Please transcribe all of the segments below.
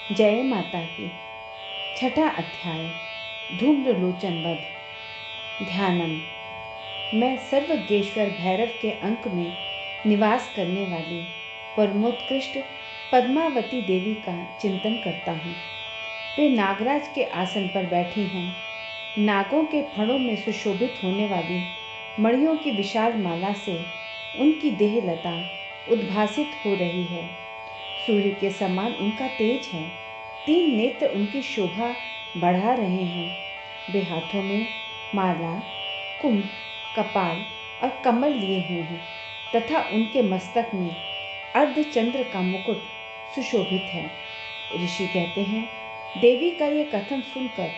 जय माता की। छठा अध्याय धूम्रलोचन वध। ध्यानम। मैं सर्वज्ञेश्वर भैरव के अंक में निवास करने वाली परमोत्कृष्ट पद्मावती देवी का चिंतन करता हूँ। वे नागराज के आसन पर बैठी हैं। नागों के फणों में सुशोभित होने वाली मणियों की विशाल माला से उनकी देहलता उद्भासित हो रही है। सूर्य के समान उनका तेज है। 3 नेत्र उनकी शोभा बढ़ा रहे हैं। वे हाथों में माला, कुंभ, कपाल और कमल लिए हुए हैं तथा उनके मस्तक में अर्धचंद्र का मुकुट सुशोभित है। ऋषि कहते हैं, देवी का यह कथन सुनकर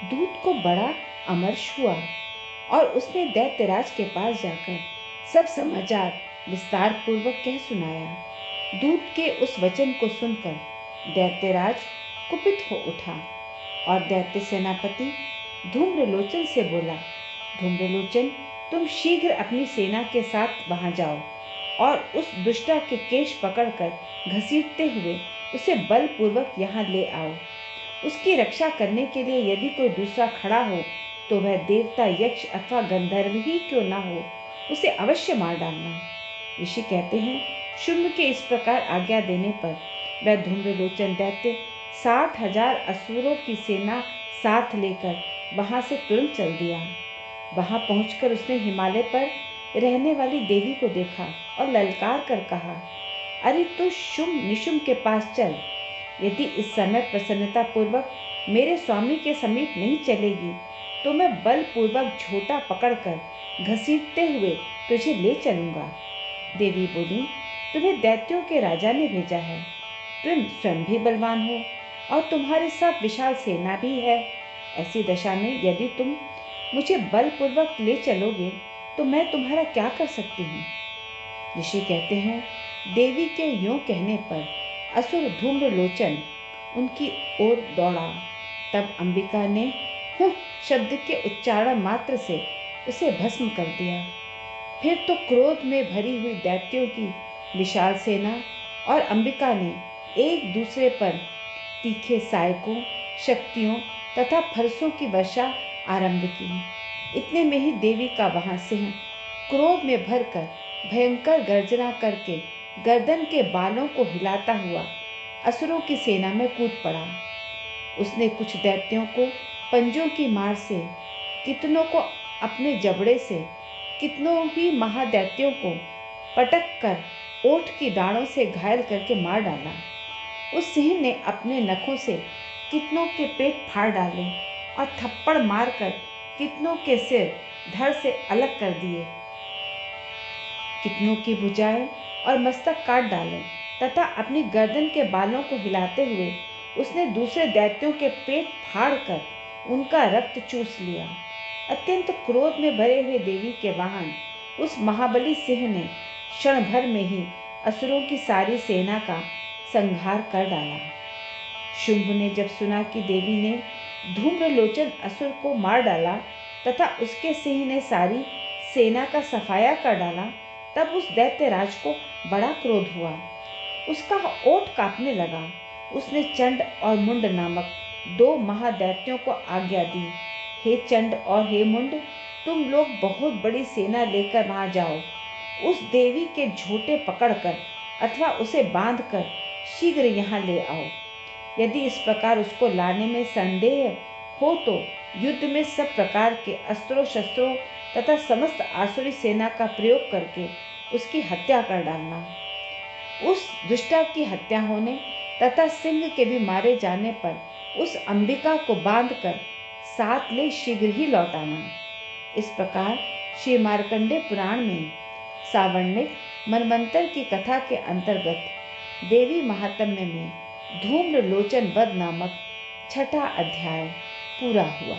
दूत को बड़ा अमर्ष हुआ और उसने दैत्यराज के पास जाकर सब समाचार विस्तार पूर्वक कह सुनाया। दूत के उस वचन को सुनकर दैत्यराज कुपित हो उठा और दैत्य सेनापति धूम्रलोचन से बोला, धूम्रलोचन, तुम शीघ्र अपनी सेना के साथ वहां जाओ और उस दुष्टा के केश पकड़कर घसीटते हुए उसे बलपूर्वक यहाँ ले आओ। उसकी रक्षा करने के लिए यदि कोई दूसरा खड़ा हो तो वह देवता, यक्ष अथवा गंधर्व ही क्यों न हो, उसे अवश्य मार डालना। ऋषि कहते हैं, शुंभ के इस प्रकार आज्ञा देने पर वह धूम्रलोचन दैत्य 60,000 असुरों की सेना साथ लेकर वहां से तुरंत चल दिया। वहां पहुंचकर उसने हिमालय पर रहने वाली देवी को देखा और ललकार कर कहा, अरे तू शुंभ निशुंभ के पास चल। यदि इस समय प्रसन्नता पूर्वक मेरे स्वामी के समीप नहीं चलेगी तो मैं बलपूर्वक झोटा पकड़कर घसीटते हुए तुझे ले चलूंगा। देवी बोली, तुम्हें दैत्यों के राजा ने भेजा है। तुम स्वयं भी बलवान हो और तुम्हारे साथ विशाल सेना भी है। ऐसी दशा में यदि तुम मुझे बलपूर्वक ले चलोगे तो मैं तुम्हारा क्या कर सकती हूँ। ऋषि कहते हैं, देवी के यूं कहने पर असुर धूम्रलोचन उनकी ओर दौड़ा। तब अंबिका ने हुँ शब्द के उच्चारण मात्र से उसे भस्म कर दिया। फिर तो क्रोध में भरी हुई दैत्यों की विशाल सेना और अंबिका ने एक दूसरे पर तीखे सायकों, शक्तियों तथा फरसों की वर्षा आरंभ की। इतने में ही देवी का वहां सिंह क्रोध में भरकर भयंकर गर्जना करके गर्दन के बालों को हिलाता हुआ असुरों की सेना में कूद पड़ा। उसने कुछ दैत्यों को पंजों की मार से, कितनों को अपने जबड़े से, कितनों ही महादैत्यों को पटक कर ओठ की डाढ़ों से घायल करके मार डाला। उस सिंह ने अपने नखों से कितनों के पेट फाड़ डाले और थप्पड़ मारकर कितनों के सिर धड़ से अलग कर दिए। कितनों की भुजाएं और मस्तक काट डाले तथा अपनी गर्दन के बालों को हिलाते हुए उसने दूसरे दैत्यों के पेट फाड़ कर उनका रक्त चूस लिया। अत्यंत क्रोध में भरे हुए देवी के वाहन उस महाबली सिंह ने क्षण भर में ही असुरों की सारी सेना का संहार कर डाला। शुंभ ने जब सुना कि देवी ने धूम्रलोचन असुर को मार डाला तथा उसके सिंह ने सारी सेना का सफाया कर डाला, तब उस दैत्यराज को बड़ा क्रोध हुआ। उसका ओठ कांपने लगा। उसने चंड और मुंड नामक 2 महादैत्यों को आज्ञा दी, हे चंड और हे मुंड, तुम लोग बहुत बड़ी सेना लेकर वहां जाओ। उस देवी के झोटे पकड़कर अथवा उसे बांधकर शीघ्र यहाँ ले आओ। यदि इस प्रकार उसको लाने में संदेह हो तो युद्ध में सब प्रकार के अस्त्रों शस्त्रों तथा समस्त आसुरी सेना का प्रयोग करके उसकी हत्या कर डालना। उस दुष्टा की हत्या होने तथा सिंह के भी मारे जाने पर उस अंबिका को बांधकर साथ ले शीघ्र ही लौटाना। इस प्रकार श्री मार्कंडेय पुराण में सावर्णिक मनवंतर की कथा के अंतर्गत देवी महात्म्य में धूम्रलोचन वध नामक छठा अध्याय पूरा हुआ।